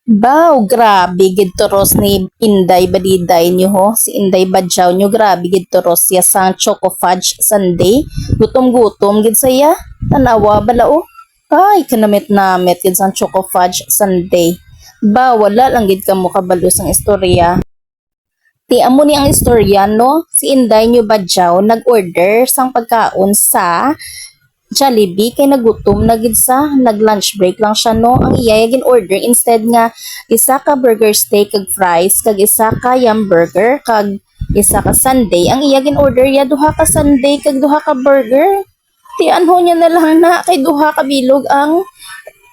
Baw, grabe gid toros ni Inday Badiday niyo ho. Si Inday Badjaw niyo, grabe gid toros siya sang Choco Fudge Sunday. Gutom-gutom gid saya. Tanawa bala o. Ay, kanamit-namit gid sang Choco Fudge Sunday. Ba, wala lang gid kamo kabalo sang istorya. Ti amo ni ang istorya no. Si Inday niyo Badjaw nag-order sang pagkaon sa Jollibee kay nagutom na gid sa nag-lunch break lang siya no. Ang iya gin order instead nga isa ka burger steak kag fries kag isa ka yum burger kag isa ka sundae. Ang iya gin order ya duha ka sundae kag duha ka burger. Ti anho niya na lang na kay duha ka bilog ang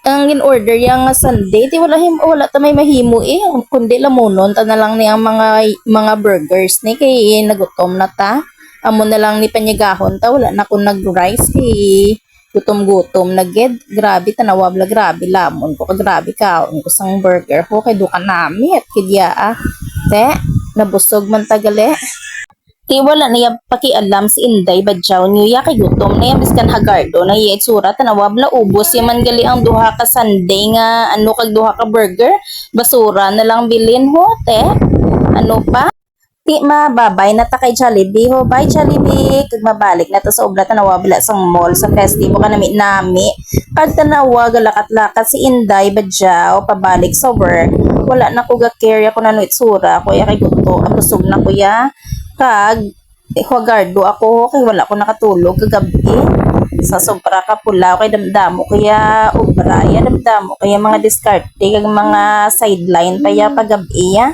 gin order ya nga sundae. Ti wala ta may mahimo kundi lamunon ta na lang ni ang mga burgers ni kay nagutom na ta. Amo na lang ni panyagahon ta wala na ko nag-rice kay gutom-gutom na gid. Grabe tanawa bla grabe lamon ko grabe kaon ko sang burger ko kay duka namit kidya te nabusog man tagali. Ti wala niya pakialam si Inday Badjaw niya kay gutom na yan biskan hagardo na iya itsura tanawa bla ubos yaman gali ang duha ka sundae nga ano kag duha ka burger basura na lang bilin ho te ano pa. Ti mababay na ta kay Jollibee ho. Bye Jollibee. Kag mabalik na ta sa obra tanawa bila sang mall sa festival ka nami. Kag tanawa galakat-lakat si Inday Badjaw pabalik sa work. Wala na ko ga-carry ako nano itsura. Kuya kay gusto. Ang busog na kuya. Kag huwagardo ako kay wala ko nakatulog kagabi. Sa sobra ka pula kay damdamo kaya obra ya damdamo kaya mga diskarte kag mga sideline pa ya pagabi ya.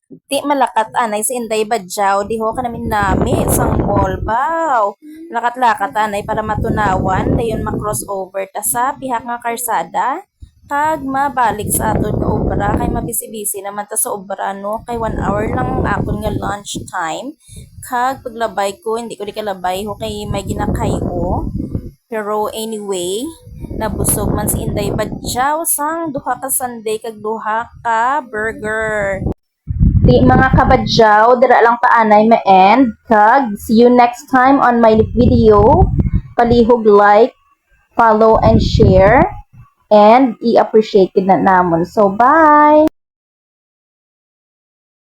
Ti malakat anay si Inday Badjaw di ho kanamin nami sang mall baw. Lakat-lakat anay para matunawan dayon ma-crossover ta sa pihak nga karsada kag mabalik sa aton nga obra kay mabisi-bisi naman ta sa obra no kay 1 hour lang akon nga lunch time kag paglabay ko hindi ko di kalabay ho kay may ginakayo. Pero anyway, nabusog man si Inday Badjaw sang duha ka sundae kag duha ka burger. Di mga kabadyaw, dira lang paanay ma-end. Kag, see you next time on my video. Palihog like, follow, and share. And i-appreciate na namon. So, bye!